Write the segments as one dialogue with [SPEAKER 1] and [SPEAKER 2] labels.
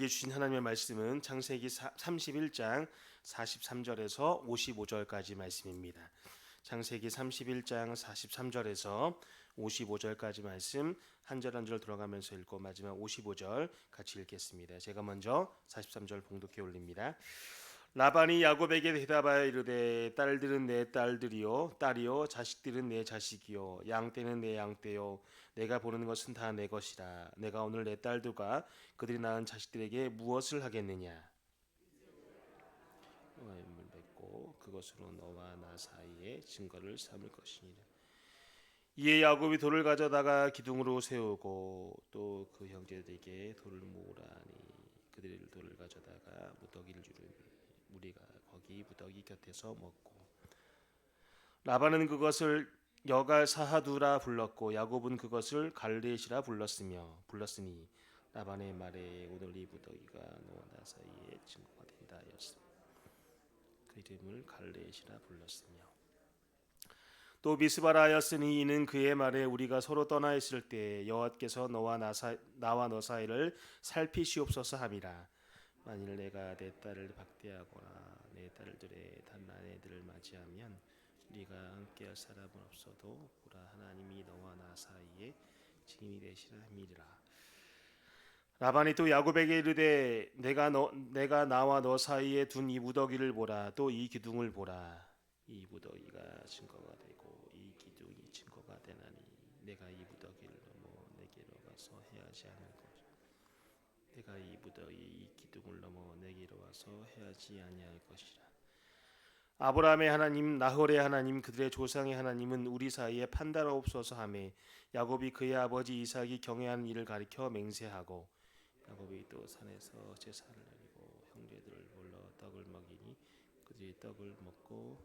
[SPEAKER 1] 우리에게 주신 하나님의 말씀은 창세기 31장 43절에서 55절까지 말씀입니다. 창세기 31장 43절에서 55절까지 말씀 한 절 한 절 들어가면서 읽고 마지막 55절 같이 읽겠습니다. 제가 먼저 43절 봉독해 올립니다. 라반이 야곱에게 대답하여 이르되 딸들은 내 딸들이요 딸이요 자식들은 내 자식이요 양떼는 내 양떼요 내가 보는 것은 다 내 것이라. 내가 오늘 내 딸들과 그들이 낳은 자식들에게 무엇을 하겠느냐. 을 맺고 그것으로 너와 나 사이에 증거를 삼을 것이니라. 이에 야곱이 돌을 가져다가 기둥으로 세우고 또 그 형제들에게 돌을 모으라니 그들이 돌을 가져다가 무더기를 주르니 우리가 거기 무더기 곁에서 먹고 라반은 그것을 여갈 사하두라 불렀고 야곱은 그것을 갈레시라 불렀으니 라반의 말에 오늘 이 무더기가 너와 나 사이에 증거가 된다 하였으며 그 이름을 갈레시라 불렀으며 또 미스바라 하였으니 이는 그의 말에 우리가 서로 떠나 있을 때 여호와께서 나와 너 사이를 살피시옵소서 함이라. 만일 내가 내 딸을 박대하거나 내 딸들의 단 아내들을 맞이하면 네가 함께할 사람은 없어도 보라 하나님이 너와 나 사이에 증인이 되시라 함이라. 라반이 또 야곱에게 이르되 내가 나와 너 사이에 둔 이 무더기를 보라. 또 이 기둥을 보라. 이 무더기가 증거가 되고 이 기둥이 증거가 되나니 내가 이 무더기를 넘어 내게로 가서 해하지 않을 것이라. 내가 이 무더기 이 기둥을 넘어 내게로 와서 해하지 아니할 것이라. 아브라함의 하나님 나홀의 하나님 그들의 조상의 하나님은 우리 사이에 판단하옵소서 하매 야곱이 그의 아버지 이삭이 경외하는 일을 가리켜 맹세하고 야곱이 또 산에서 제사를 드리고 형제들을 불러 떡을 먹이니 그들이 떡을 먹고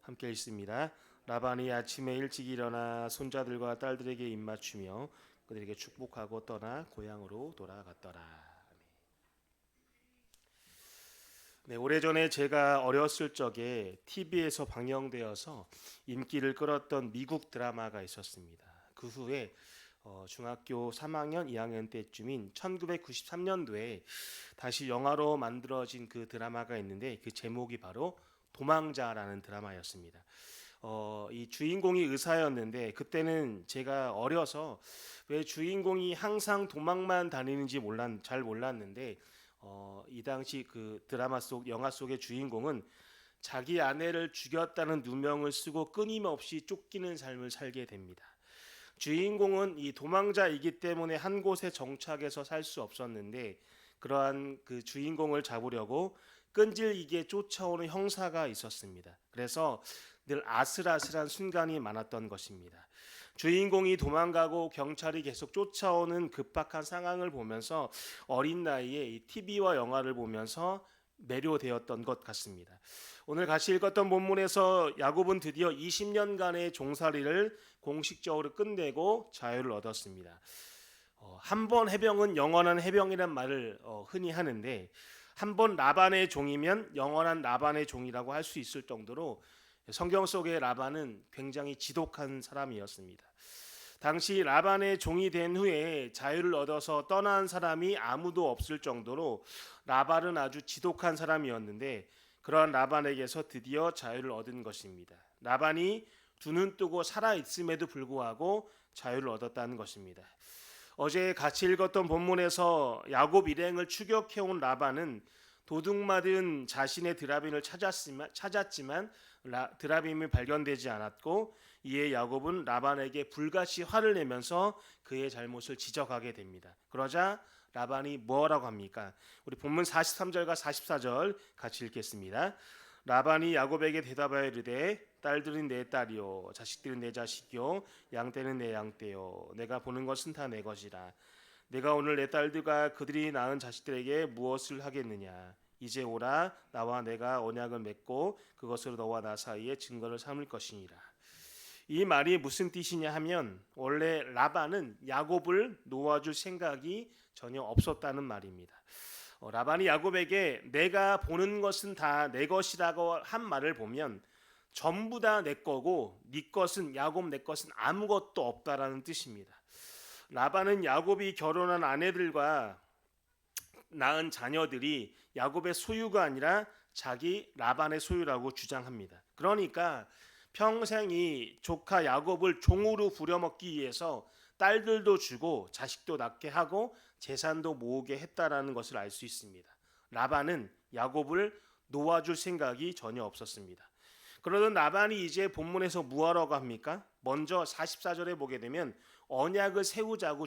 [SPEAKER 1] 함께 읽습니다. 라반이 아침에 일찍 일어나 손자들과 딸들에게 입맞추며 그들에게 축복하고 떠나 고향으로 돌아갔더라. 네, 오래전에 제가 어렸을 적에 TV에서 방영되어서 인기를 끌었던 미국 드라마가 있었습니다. 그 후에 중학교 3학년, 2학년 때쯤인 1993년도에 다시 영화로 만들어진 그 드라마가 있는데 그 제목이 바로 도망자라는 드라마였습니다. 이 주인공이 의사였는데 그때는 제가 어려서 왜 주인공이 항상 도망만 다니는지 잘 몰랐는데 이 당시 그 영화 속의 주인공은 자기 아내를 죽였다는 누명을 쓰고 끊임없이 쫓기는 삶을 살게 됩니다. 주인공은 이 도망자이기 때문에 한 곳에 정착해서 살 수 없었는데 그러한 그 주인공을 잡으려고 끈질기게 쫓아오는 형사가 있었습니다. 그래서 늘 아슬아슬한 순간이 많았던 것입니다. 주인공이 도망가고 경찰이 계속 쫓아오는 급박한 상황을 보면서 어린 나이에 이 TV와 영화를 보면서 매료되었던 것 같습니다. 오늘 같이 읽었던 본문에서 야곱은 드디어 20년간의 종살이를 공식적으로 끝내고 자유를 얻었습니다. 한 번 해병은 영원한 해병이란 말을 흔히 하는데 한 번 라반의 종이면 영원한 라반의 종이라고 할 수 있을 정도로 성경 속의 라반은 굉장히 지독한 사람이었습니다. 당시 라반의 종이 된 후에 자유를 얻어서 떠난 사람이 아무도 없을 정도로 라반은 아주 지독한 사람이었는데 그러한 라반에게서 드디어 자유를 얻은 것입니다. 라반이 두 눈 뜨고 살아있음에도 불구하고 자유를 얻었다는 것입니다. 어제 같이 읽었던 본문에서 야곱 일행을 추격해온 라반은 도둑맞은 자신의 드라빔을 찾았지만 드라빔이 발견되지 않았고 이에 야곱은 라반에게 불같이 화를 내면서 그의 잘못을 지적하게 됩니다. 그러자 라반이 뭐라고 합니까? 우리 본문 43절과 44절 같이 읽겠습니다. 라반이 야곱에게 대답하여 이르되 딸들은 내 딸이요 자식들은 내 자식이요 양떼는 내 양떼요 내가 보는 것은 다 내 것이라. 내가 오늘 내 딸들과 그들이 낳은 자식들에게 무엇을 하겠느냐. 이제 오라 나와 내가 언약을 맺고 그것으로 너와 나 사이에 증거를 삼을 것이니라. 이 말이 무슨 뜻이냐 하면 원래 라반은 야곱을 놓아줄 생각이 전혀 없었다는 말입니다. 라반이 야곱에게 내가 보는 것은 다 내 것이라고 한 말을 보면 전부 다 내 거고 네 것은 야곱 내 것은 아무것도 없다라는 뜻입니다. 라반은 야곱이 결혼한 아내들과 낳은 자녀들이 야곱의 소유가 아니라 자기 라반의 소유라고 주장합니다. 그러니까 평생 이 조카 야곱을 종으로 부려먹기 위해서 딸들도 주고 자식도 낳게 하고 재산도 모으게 했다라는 것을 알 수 있습니다. 라반은 야곱을 놓아줄 생각이 전혀 없었습니다. 그러던 라반이 이제 본문에서 뭐하라고 합니까? 먼저 44절에 보게 되면 언약을 세우자고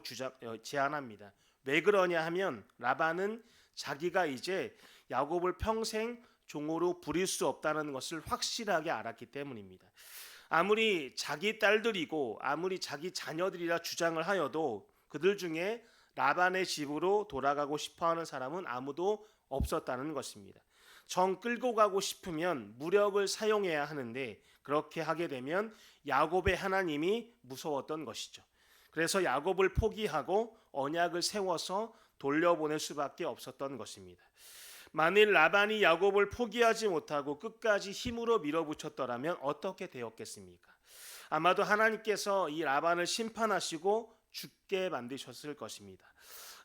[SPEAKER 1] 제안합니다. 왜 그러냐 하면 라반은 자기가 이제 야곱을 평생 종으로 부릴 수 없다는 것을 확실하게 알았기 때문입니다. 아무리 자기 딸들이고 아무리 자기 자녀들이라 주장을 하여도 그들 중에 라반의 집으로 돌아가고 싶어하는 사람은 아무도 없었다는 것입니다. 정 끌고 가고 싶으면 무력을 사용해야 하는데 그렇게 하게 되면 야곱의 하나님이 무서웠던 것이죠. 그래서 야곱을 포기하고 언약을 세워서 돌려보낼 수밖에 없었던 것입니다. 만일 라반이 야곱을 포기하지 못하고 끝까지 힘으로 밀어붙였더라면 어떻게 되었겠습니까? 아마도 하나님께서 이 라반을 심판하시고 죽게 만드셨을 것입니다.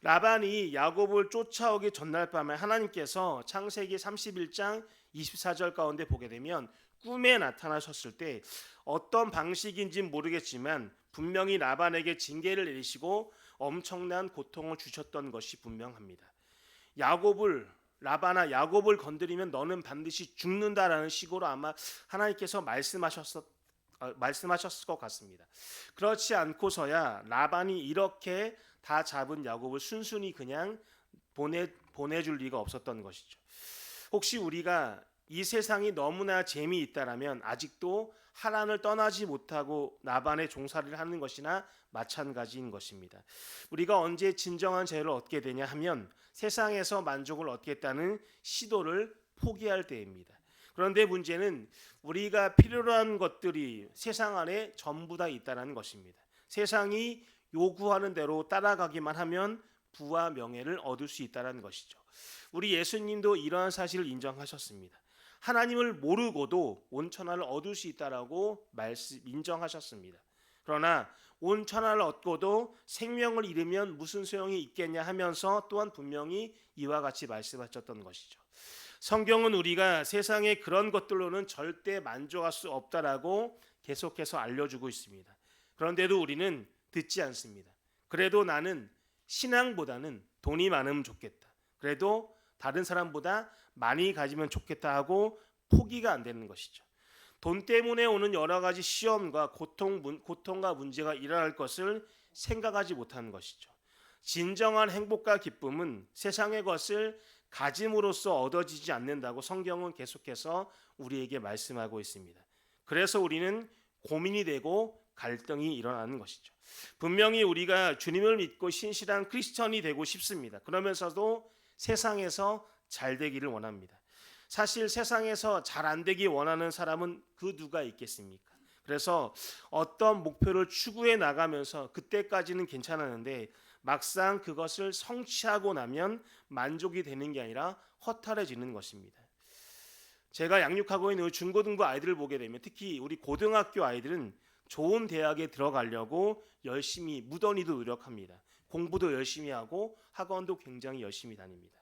[SPEAKER 1] 라반이 야곱을 쫓아오기 전날 밤에 하나님께서 창세기 31장 24절 가운데 보게 되면 꿈에 나타나셨을 때 어떤 방식인지는 모르겠지만 분명히 라반에게 징계를 내리시고 엄청난 고통을 주셨던 것이 분명합니다. 라반아 야곱을 건드리면 너는 반드시 죽는다라는 식으로 아마 하나님께서 말씀하셨을 것 같습니다. 그렇지 않고서야 라반이 이렇게 다 잡은 야곱을 순순히 그냥 보내줄 리가 없었던 것이죠. 혹시 우리가 이 세상이 너무나 재미있다라면 아직도 하나님을 떠나지 못하고 라반의 종살이를 하는 것이나 마찬가지인 것입니다. 우리가 언제 진정한 자유를 얻게 되냐 하면 세상에서 만족을 얻겠다는 시도를 포기할 때입니다. 그런데 문제는 우리가 필요로 한 것들이 세상 안에 전부 다 있다는 것입니다. 세상이 요구하는 대로 따라가기만 하면 부와 명예를 얻을 수 있다는 것이죠. 우리 예수님도 이러한 사실을 인정하셨습니다. 하나님을 모르고도 온천하를 얻을 수 있다라고 인정하셨습니다. 그러나 온천하를 얻고도 생명을 잃으면 무슨 소용이 있겠냐 하면서 또한 분명히 이와 같이 말씀하셨던 것이죠. 성경은 우리가 세상의 그런 것들로는 절대 만족할 수 없다라고 계속해서 알려주고 있습니다. 그런데도 우리는 듣지 않습니다. 그래도 나는 신앙보다는 돈이 많으면 좋겠다. 그래도 다른 사람보다 많이 가지면 좋겠다 하고 포기가 안 되는 것이죠. 돈 때문에 오는 여러 가지 시험과 고통과 문제가 일어날 것을 생각하지 못하는 것이죠. 진정한 행복과 기쁨은 세상의 것을 가짐으로써 얻어지지 않는다고 성경은 계속해서 우리에게 말씀하고 있습니다. 그래서 우리는 고민이 되고 갈등이 일어나는 것이죠. 분명히 우리가 주님을 믿고 신실한 크리스천이 되고 싶습니다. 그러면서도 세상에서 잘 되기를 원합니다. 사실 세상에서 잘 안 되기 원하는 사람은 그 누가 있겠습니까? 그래서 어떤 목표를 추구해 나가면서 그때까지는 괜찮았는데 막상 그것을 성취하고 나면 만족이 되는 게 아니라 허탈해지는 것입니다. 제가 양육하고 있는 중고등부 아이들을 보게 되면 특히 우리 고등학교 아이들은 좋은 대학에 들어가려고 열심히 무던히도 노력합니다. 공부도 열심히 하고 학원도 굉장히 열심히 다닙니다.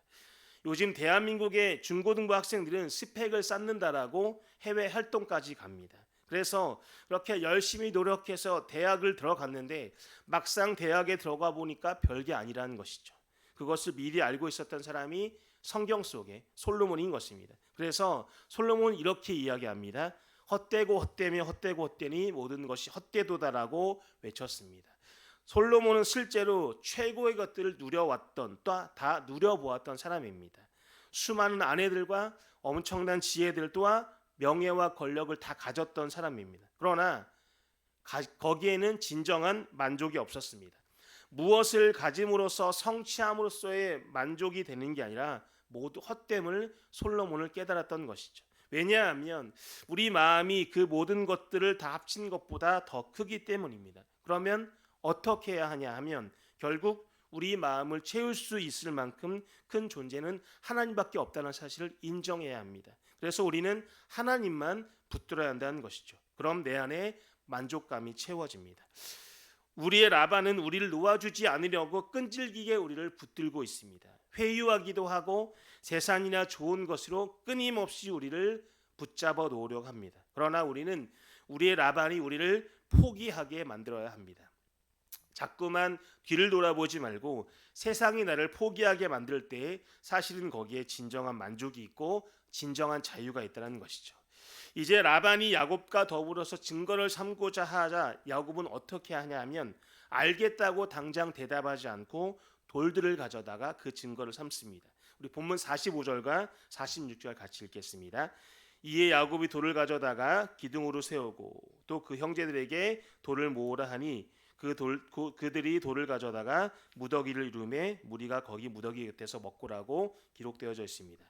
[SPEAKER 1] 요즘 대한민국의 중고등부 학생들은 스펙을 쌓는다라고 해외 활동까지 갑니다. 그래서 그렇게 열심히 노력해서 대학을 들어갔는데 막상 대학에 들어가 보니까 별게 아니라는 것이죠. 그것을 미리 알고 있었던 사람이 성경 속에 솔로몬인 것입니다. 그래서 솔로몬은 이렇게 이야기합니다. 헛되고 헛되며 헛되고 헛되니 모든 것이 헛되도다라고 외쳤습니다. 솔로몬은 실제로 최고의 것들을 누려왔던 또 다 누려보았던 사람입니다. 수많은 아내들과 엄청난 지혜들 또한 명예와 권력을 다 가졌던 사람입니다. 그러나 거기에는 진정한 만족이 없었습니다. 무엇을 가짐으로써 성취함으로써의 만족이 되는 게 아니라 모두 헛됨을 솔로몬을 깨달았던 것이죠. 왜냐하면 우리 마음이 그 모든 것들을 다 합친 것보다 더 크기 때문입니다. 그러면 어떻게 해야 하냐 하면 결국 우리 마음을 채울 수 있을 만큼 큰 존재는 하나님밖에 없다는 사실을 인정해야 합니다. 그래서 우리는 하나님만 붙들어야 한다는 것이죠. 그럼 내 안에 만족감이 채워집니다. 우리의 라반은 우리를 놓아주지 않으려고 끈질기게 우리를 붙들고 있습니다. 회유하기도 하고 세상이나 좋은 것으로 끊임없이 우리를 붙잡아 놓으려고 합니다. 그러나 우리는 우리의 라반이 우리를 포기하게 만들어야 합니다. 자꾸만 뒤를 돌아보지 말고 세상이 나를 포기하게 만들 때 사실은 거기에 진정한 만족이 있고 진정한 자유가 있다는 것이죠. 이제 라반이 야곱과 더불어서 증거를 삼고자 하자 야곱은 어떻게 하냐 하면 알겠다고 당장 대답하지 않고 돌들을 가져다가 그 증거를 삼습니다. 우리 본문 45절과 46절 같이 읽겠습니다. 이에 야곱이 돌을 가져다가 기둥으로 세우고 또 그 형제들에게 돌을 모으라 하니 그들이 돌을 가져다가 무더기를 이루매 무리가 거기 무더기 곁에서 먹고라고 기록되어져 있습니다.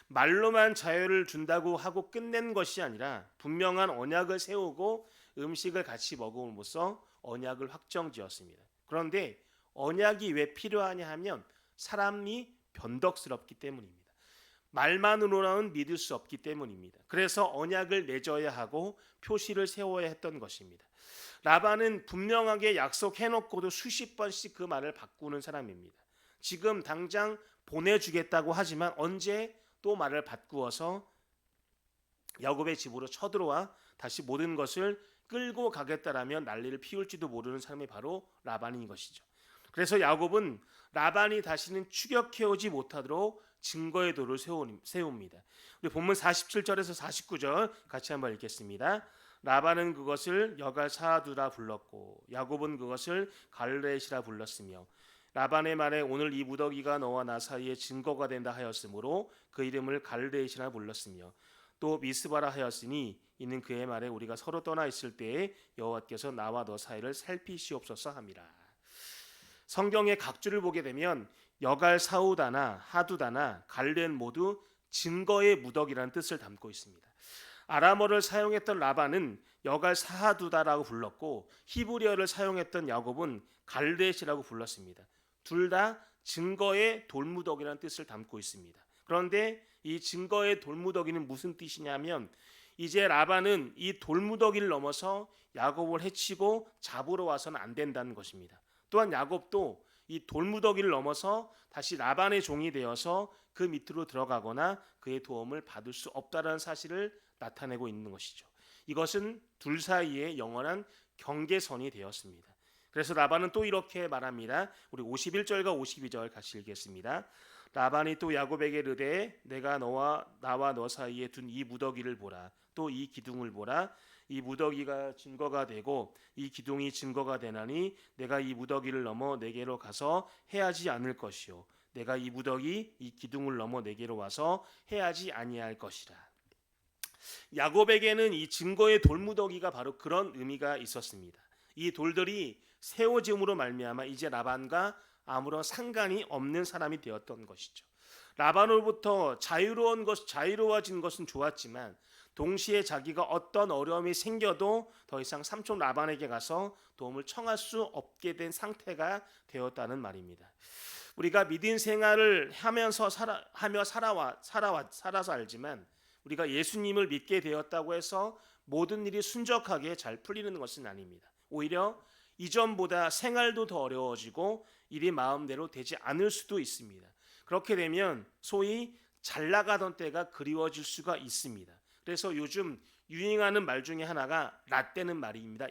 [SPEAKER 1] 말로만 자유를 준다고 하고 끝낸 것이 아니라 분명한 언약을 세우고 음식을 같이 먹음으로써 언약을 확정지었습니다. 그런데 언약이 왜 필요하냐 하면 사람이 변덕스럽기 때문입니다. 말만으로는 믿을 수 없기 때문입니다. 그래서 언약을 맺어야 하고 표시를 세워야 했던 것입니다. 라반은 분명하게 약속해놓고도 수십 번씩 그 말을 바꾸는 사람입니다. 지금 당장 보내주겠다고 하지만 언제 또 말을 바꾸어서 야곱의 집으로 쳐들어와 다시 모든 것을 끌고 가겠다라면 난리를 피울지도 모르는 사람이 바로 라반인 것이죠. 그래서 야곱은 라반이 다시는 추격해오지 못하도록 증거의 돌을 세웁니다. 우리 본문 47절에서 49절 같이 한번 읽겠습니다. 라반은 그것을 여갈 사두라 불렀고 야곱은 그것을 갈레시라 불렀으며 라반의 말에 오늘 이 무더기가 너와 나 사이에 증거가 된다 하였으므로 그 이름을 갈레시라 불렀으며 또 미스바라 하였으니 이는 그의 말에 우리가 서로 떠나 있을 때에 여호와께서 나와 너 사이를 살피시옵소서 함이라. 성경의 각주를 보게 되면 여갈 사우다나 하두다나 갈레는 모두 증거의 무더기라는 뜻을 담고 있습니다. 아람어를 사용했던 라반은 여갈 사하두다라고 불렀고 히브리어를 사용했던 야곱은 갈렛이라고 불렀습니다. 둘 다 증거의 돌무더기라는 뜻을 담고 있습니다. 그런데 이 증거의 돌무더기는 무슨 뜻이냐면 이제 라반은 이 돌무더기를 넘어서 야곱을 해치고 잡으러 와서는 안 된다는 것입니다. 또한 야곱도 이 돌무더기를 넘어서 다시 라반의 종이 되어서 그 밑으로 들어가거나 그의 도움을 받을 수 없다는 사실을 나타내고 있는 것이죠. 이것은 둘 사이에 영원한 경계선이 되었습니다. 그래서 라반은 또 이렇게 말합니다. 우리 51절과 52절 같이 읽겠습니다. 라반이 또 야곱에게 이르되 내가 나와 너 사이에 둔 이 무더기를 보라. 또 이 기둥을 보라. 이 무더기가 증거가 되고 이 기둥이 증거가 되나니 내가 이 무더기를 넘어 내게로 가서 해하지 않을 것이요 내가 이 무더기 이 기둥을 넘어 내게로 와서 해하지 아니할 것이라. 야곱에게는 이 증거의 돌무더기가 바로 그런 의미가 있었습니다. 이 돌들이 세워짐으로 말미암아 이제 라반과 아무런 상관이 없는 사람이 되었던 것이죠. 라반으로부터 자유로워진 것은 좋았지만 동시에 자기가 어떤 어려움이 생겨도 더 이상 삼촌 라반에게 가서 도움을 청할 수 없게 된 상태가 되었다는 말입니다. 우리가 믿음 생활을 하면서 살아서 알지만 우리가 예수님을 믿게 되었다고 해서 모든 일이 순적하게 잘 풀리는 것은 아닙니다. 오히려 이전보다 생활도 더 어려워지고 일이 마음대로 되지 않을 수도 있습니다. 그렇게 되면 소위 잘 나가던 때가 그리워질 수가 있습니다. 그래서 요즘 유행하는 말 중에 하나가 라떼는 말입니다.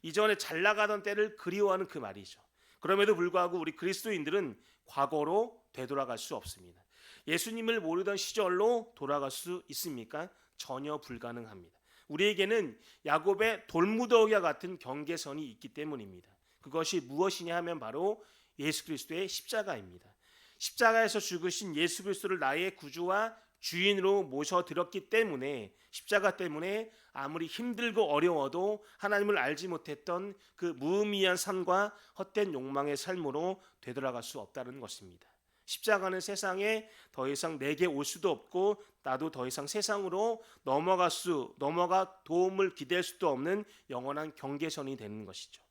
[SPEAKER 1] 이전에 잘 나가던 때를 그리워하는 그 말이죠. 그럼에도 불구하고 우리 그리스도인들은 과거로 되돌아갈 수 없습니다. 예수님을 모르던 시절로 돌아갈 수 있습니까? 전혀 불가능합니다. 우리에게는 야곱의 돌무더기와 같은 경계선이 있기 때문입니다. 그것이 무엇이냐 하면 바로 예수 그리스도의 십자가입니다. 십자가에서 죽으신 예수 그리스도를 나의 구주와 주인으로 모셔드렸기 때문에 십자가 때문에 아무리 힘들고 어려워도 하나님을 알지 못했던 그 무의미한 삶과 헛된 욕망의 삶으로 되돌아갈 수 없다는 것입니다. 십자가는 세상에 더 이상 내게 올 수도 없고 나도 더 이상 세상으로 넘어가 도움을 기대할 수도 없는 영원한 경계선이 되는 것이죠.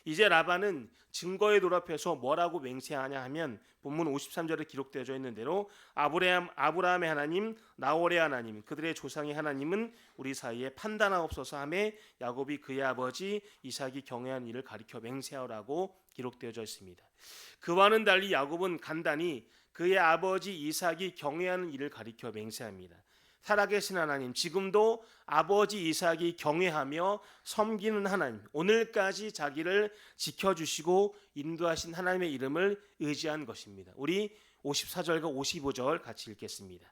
[SPEAKER 1] 이제 라반은 증거에 돌 앞에서 뭐라고 맹세하냐 하면 본문 53절에 기록되어져 있는 대로 아브라함의 하나님, 나홀의 하나님, 그들의 조상의 하나님은 우리 사이에 판단하옵소서 하며 야곱이 그의 아버지 이삭이 경외한 일을 가리켜 맹세하라고 기록되어져 있습니다. 그와는 달리 야곱은 간단히 그의 아버지 이삭이 경외하는 일을 가리켜 맹세합니다. 살아계신 하나님, 지금도 아버지 이삭이 경외하며 섬기는 하나님, 오늘까지 자기를 지켜주시고 인도하신 하나님의 이름을 의지한 것입니다. 우리 54절과 55절 같이 읽겠습니다.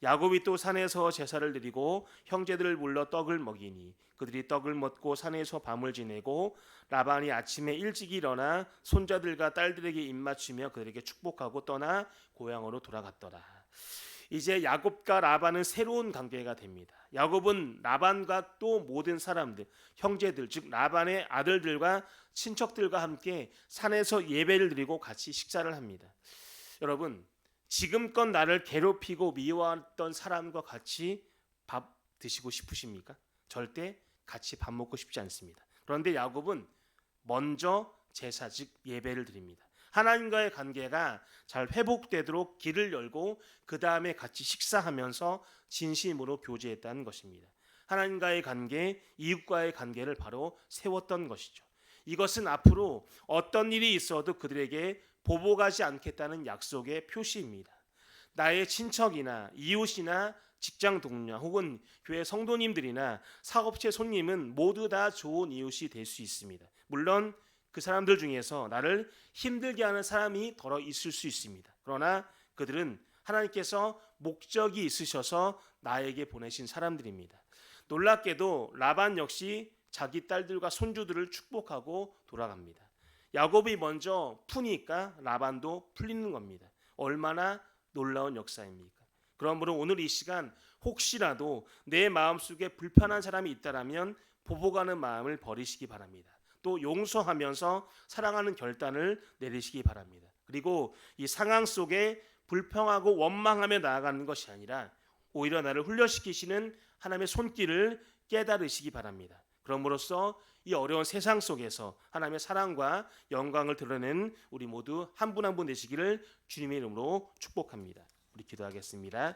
[SPEAKER 1] 야곱이 또 산에서 제사를 드리고 형제들을 불러 떡을 먹이니 그들이 떡을 먹고 산에서 밤을 지내고 라반이 아침에 일찍 일어나 손자들과 딸들에게 입맞추며 그들에게 축복하고 떠나 고향으로 돌아갔더라. 이제 야곱과 라반은 새로운 관계가 됩니다. 야곱은 라반과 또 모든 사람들, 형제들, 즉 라반의 아들들과 친척들과 함께 산에서 예배를 드리고 같이 식사를 합니다. 여러분, 지금껏 나를 괴롭히고 미워했던 사람과 같이 밥 드시고 싶으십니까? 절대 같이 밥 먹고 싶지 않습니다. 그런데 야곱은 먼저 제사, 즉 예배를 드립니다. 하나님과의 관계가 잘 회복되도록 길을 열고 그 다음에 같이 식사하면서 진심으로 교제했다는 것입니다. 하나님과의 관계, 이웃과의 관계를 바로 세웠던 것이죠. 이것은 앞으로 어떤 일이 있어도 그들에게 보복하지 않겠다는 약속의 표시입니다. 나의 친척이나 이웃이나 직장 동료 혹은 교회 성도님들이나 사업체 손님은 모두 다 좋은 이웃이 될 수 있습니다. 물론 그 사람들 중에서 나를 힘들게 하는 사람이 더러 있을 수 있습니다. 그러나 그들은 하나님께서 목적이 있으셔서 나에게 보내신 사람들입니다. 놀랍게도 라반 역시 자기 딸들과 손주들을 축복하고 돌아갑니다. 야곱이 먼저 푸니까 라반도 풀리는 겁니다. 얼마나 놀라운 역사입니까? 그러므로 오늘 이 시간 혹시라도 내 마음속에 불편한 사람이 있다라면 보복하는 마음을 버리시기 바랍니다. 또 용서하면서 사랑하는 결단을 내리시기 바랍니다. 그리고 이 상황 속에 불평하고 원망하며 나아가는 것이 아니라 오히려 나를 훈련시키시는 하나님의 손길을 깨달으시기 바랍니다. 그럼으로써 이 어려운 세상 속에서 하나님의 사랑과 영광을 드러내는 우리 모두 한 분 한 분 되시기를 주님의 이름으로 축복합니다. 우리 기도하겠습니다.